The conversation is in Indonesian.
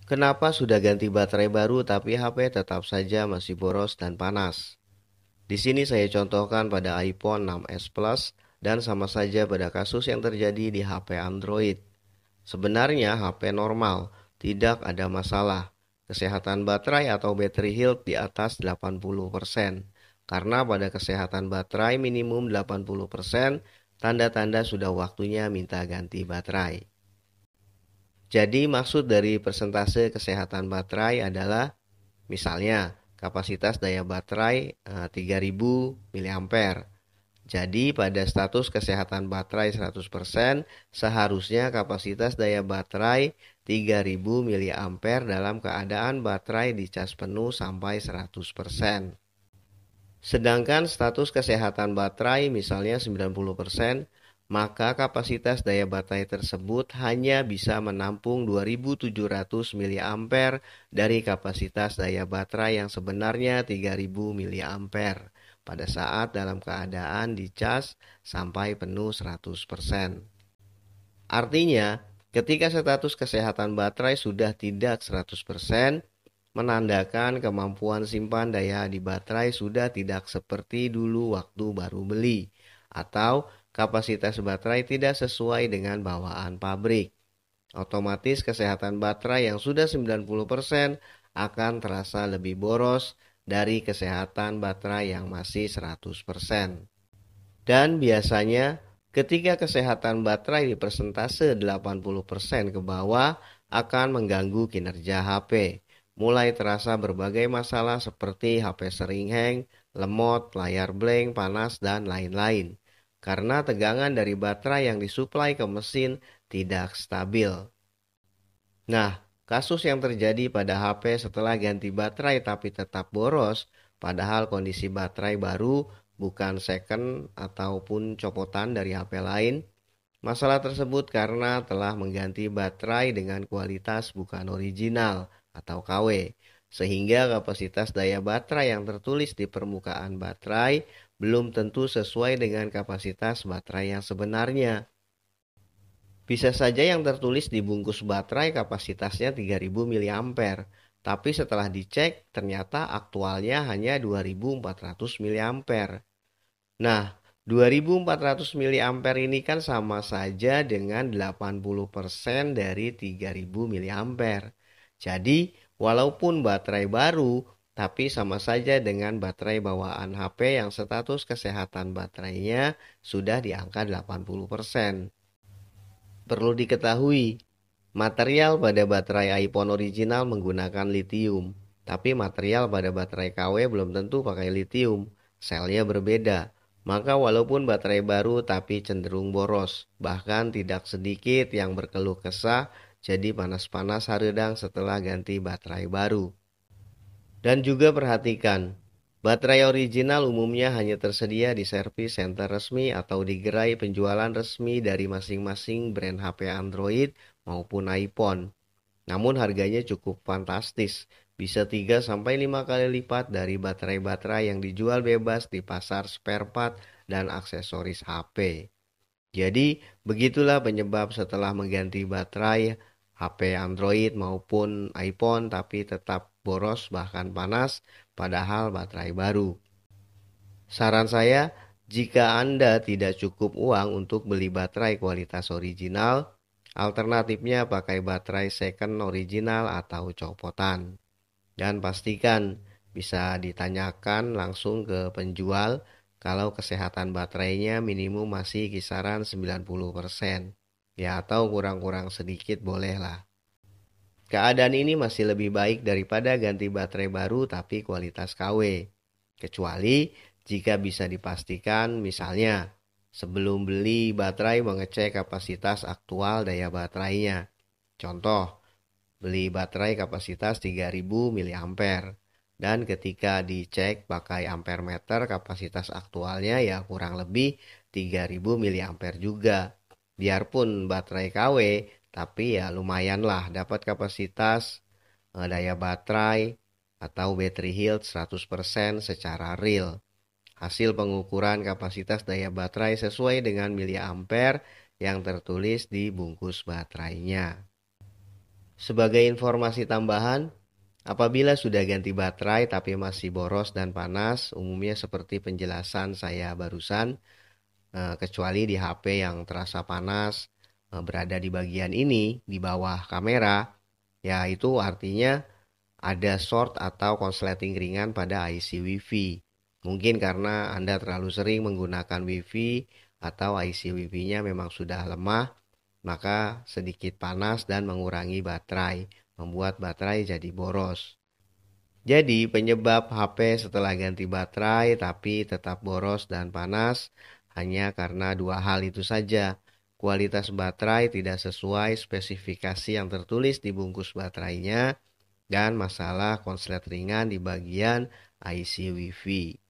Kenapa sudah ganti baterai baru tapi HP tetap saja masih boros dan panas? Di sini saya contohkan pada iPhone 6s Plus dan sama saja pada kasus yang terjadi di HP Android. Sebenarnya HP normal, tidak ada masalah. Kesehatan baterai atau battery health di atas 80%. Karena pada kesehatan baterai minimum 80%, tanda-tanda sudah waktunya minta ganti baterai. Jadi maksud dari persentase kesehatan baterai adalah misalnya kapasitas daya baterai 3000 mAh. Jadi pada status kesehatan baterai 100%, seharusnya kapasitas daya baterai 3000 mAh dalam keadaan baterai dicas penuh sampai 100%. Sedangkan status kesehatan baterai misalnya 90%, maka kapasitas daya baterai tersebut hanya bisa menampung 2700 mAh dari kapasitas daya baterai yang sebenarnya 3000 mAh pada saat dalam keadaan dicas sampai penuh 100%. Artinya, ketika status kesehatan baterai sudah tidak 100%, menandakan kemampuan simpan daya di baterai sudah tidak seperti dulu waktu baru beli, atau kapasitas baterai tidak sesuai dengan bawaan pabrik. Otomatis kesehatan baterai yang sudah 90% akan terasa lebih boros dari kesehatan baterai yang masih 100%. Dan biasanya ketika kesehatan baterai di persentase 80% ke bawah akan mengganggu kinerja HP. Mulai terasa berbagai masalah seperti HP sering hang, lemot, layar blank, panas, dan lain-lain. Karena tegangan dari baterai yang disuplai ke mesin tidak stabil. Nah, kasus yang terjadi pada HP setelah ganti baterai tapi tetap boros, padahal kondisi baterai baru bukan second ataupun copotan dari HP lain. Masalah tersebut karena telah mengganti baterai dengan kualitas bukan original atau KW, sehingga kapasitas daya baterai yang tertulis di permukaan baterai belum tentu sesuai dengan kapasitas baterai yang sebenarnya. Bisa saja yang tertulis di bungkus baterai kapasitasnya 3000 mAh, tapi setelah dicek ternyata aktualnya hanya 2400 mAh. Nah, 2400 mAh ini kan sama saja dengan 80% dari 3000 mAh. Jadi, walaupun baterai baru, tapi sama saja dengan baterai bawaan HP yang status kesehatan baterainya sudah di angka 80%. Perlu diketahui, material pada baterai iPhone original menggunakan litium, tapi material pada baterai KW belum tentu pakai litium. Selnya berbeda. Maka walaupun baterai baru tapi cenderung boros, bahkan tidak sedikit yang berkeluh kesah jadi panas-panas haredang setelah ganti baterai baru. Dan juga perhatikan, baterai original umumnya hanya tersedia di servis center resmi atau di gerai penjualan resmi dari masing-masing brand HP Android maupun iPhone. Namun harganya cukup fantastis, bisa 3 sampai 5 kali lipat dari baterai-baterai yang dijual bebas di pasar spare part dan aksesoris HP. Jadi, begitulah penyebab setelah mengganti baterai HP Android maupun iPhone tapi tetap boros bahkan panas padahal baterai baru. Saran saya, jika Anda tidak cukup uang untuk beli baterai kualitas original, alternatifnya pakai baterai second original atau copotan. Dan pastikan bisa ditanyakan langsung ke penjual kalau kesehatan baterainya minimum masih kisaran 90%. Ya atau kurang-kurang sedikit bolehlah. Keadaan ini masih lebih baik daripada ganti baterai baru tapi kualitas KW. Kecuali jika bisa dipastikan misalnya sebelum beli baterai mengecek kapasitas aktual daya baterainya. Contoh, beli baterai kapasitas 3000 mAh dan ketika dicek pakai ampere meter kapasitas aktualnya ya kurang lebih 3000 mAh juga. Biarpun baterai KW, tapi ya lumayan lah dapat kapasitas daya baterai atau battery health 100% secara real. Hasil pengukuran kapasitas daya baterai sesuai dengan miliampere yang tertulis di bungkus baterainya. Sebagai informasi tambahan, apabila sudah ganti baterai tapi masih boros dan panas, umumnya seperti penjelasan saya barusan, kecuali di HP yang terasa panas, berada di bagian ini, di bawah kamera, ya itu artinya ada short atau konsleting ringan pada IC WiFi. Mungkin karena Anda terlalu sering menggunakan WiFi atau IC WiFi-nya memang sudah lemah, maka sedikit panas dan mengurangi baterai, membuat baterai jadi boros. Jadi penyebab HP setelah ganti baterai tapi tetap boros dan panas hanya karena dua hal itu saja. Kualitas baterai tidak sesuai spesifikasi yang tertulis di bungkus baterainya dan masalah konslet ringan di bagian IC WiFi.